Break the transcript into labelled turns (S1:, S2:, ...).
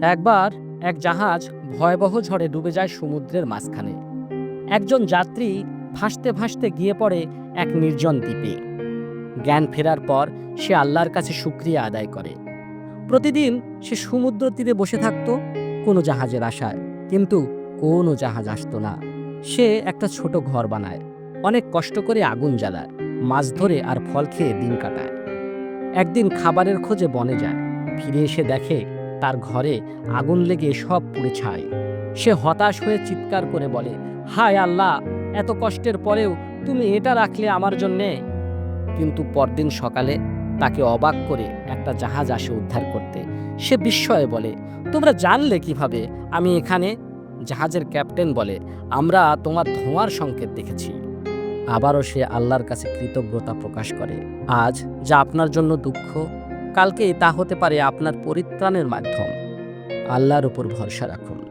S1: একবার এক জাহাজ ভয়াবহ ঝড়ে ডুবে যায় সমুদ্রের মাঝখানে। একজন যাত্রী ভাসতে ভাসতে গিয়ে পড়ে এক নির্জন দ্বীপে। জ্ঞান ফেরার পর সে আল্লাহর কাছে শুকরিয়া আদায় করে। প্রতিদিন সে সমুদ্র তীরে বসে থাকতো কোনো জাহাজের আশায়, কিন্তু কোনো জাহাজ আসতো না। সে একটা ছোট ঘর বানায়, অনেক কষ্ট করে আগুন জ্বালায়, মাছ ধরে আর ফল খেয়ে দিন কাটায়। একদিন খাবারের খোঁজে বনে যায়, ফিরে এসে দেখে তার ঘরে আগুন লেগে সব পুড়ে ছাই। সে হতাশ হয়ে চিৎকার করে বলে, হায় আল্লাহ, এত কষ্টের পরেও তুমি এটা রাখলে আমার জন্যে। কিন্তু পরদিন সকালে তাকে অবাক করে একটা জাহাজ আসে উদ্ধার করতে। সে বিস্ময়ে বলে, তোমরা জানলে কিভাবে আমি এখানে? জাহাজের ক্যাপ্টেন বলে, আমরা তোমার ধোঁয়ার সংকেত দেখেছি। আবারও সে আল্লাহর কাছে কৃতজ্ঞতা প্রকাশ করে। আজ যা আপনার জন্য দুঃখ, কালকে তা হতে পারে আপনার পরিত্রাণের মাধ্যম। আল্লাহর উপর ভরসা রাখুন।